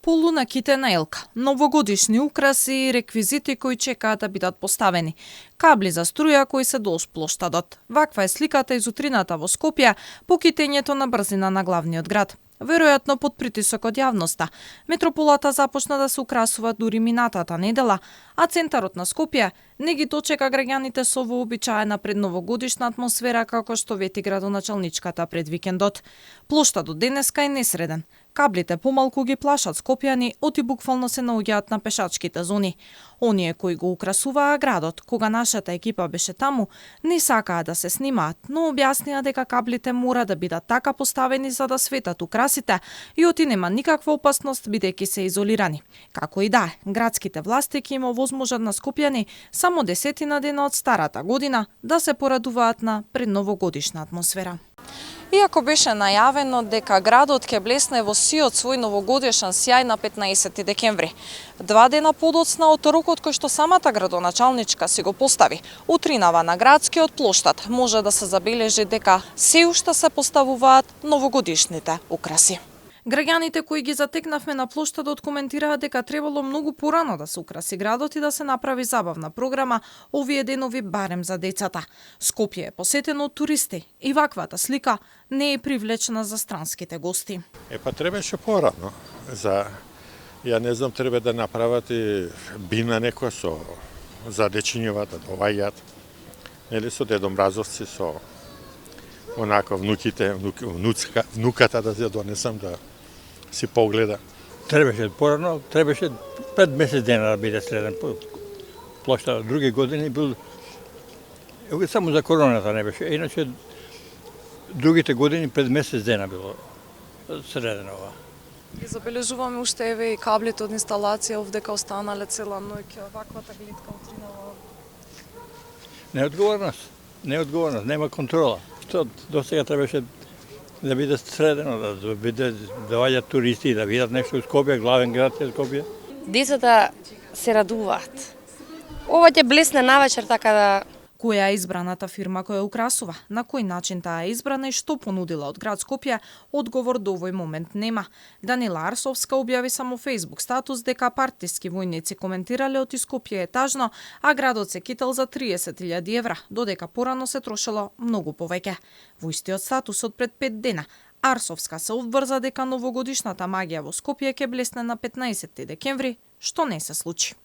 Полунаките на Елка, новогодишни украси и реквизити кои чекаат да бидат поставени, кабли за струја кои се долж плоштадот. Ваква е сликата из утрината во Скопје по китењето на брзина на главниот град. Веројатно под притисок од јавноста, метрополата започна да се украсува дури минатата недела, а центарот на Скопје не ги дочека граѓаните со вообичаена предновогодишна атмосфера како што вети градоначалничката пред викендот. Плоштадот денеска е несреден. Каблите помалку ги плашат скопјани, оти буквално се наоѓаат на пешачките зони. Оние кои го украсуваа градот, кога нашата екипа беше таму, не сакаа да се снимаат, но објаснија дека каблите мора да бидат така поставени за да светат украсите и оти нема никаква опасност бидејќи се изолирани. Како и да е, градските власти ќе им овозможат на скопјани само 10 дена од старата година да се порадуваат на предновогодишна атмосфера. Иако беше најавено дека градот ќе блесне во сиот свој новогодишен сјај на 15 декември. 2 дена подоцна од рокот кој што самата градоначалничка си го постави, утринава на градскиот плоштад може да се забележи дека се уште се поставуваат новогодишните украси. Граѓаните кои ги затекнавме на плоштадот коментираа дека требало многу порано да се украси градот и да се направи забавна програма овие денови барем за децата. Скопје е посетено од туристи и ваквата слика не е привлечена за странските гости. Па требаше порано. Ја не знам, треба да направат и бина некоја за дечињева да доаѓаат. Нели со Дедо Мразовци, со онака внуката да ја донесам да си погледа. Требаше порано, требаше пред месец дена да биде среден площад. Други години бил само за короната не беше, иначе другите години пред месец дена било средено ова. Ги забележуваме уште еве и каблите од инсталација овде дека останале цела ноќ, ваквата гледка утринава. Неодговорност, нема контрола. Што досега требаше да биде средено, да доаѓаат туристи, да видат нешто во Скопје, главен град е Скопје. Децата се радуваат. Ова ќе блесне навечер така да... Која е избраната фирма која украсува? На кој начин таа е избрана и што понудила од град Скопје? Одговор до овој момент нема. Данила Арсовска објави само Facebook статус дека партиски војници коментирале оти Скопје е тажно, а градот се кител за 30.000 евра, додека порано се трошело многу повеќе. Во истиот статус од пред 5 дена, Арсовска се обврза дека новогодишната магија во Скопје ќе блесне на 15 декември, што не се случи.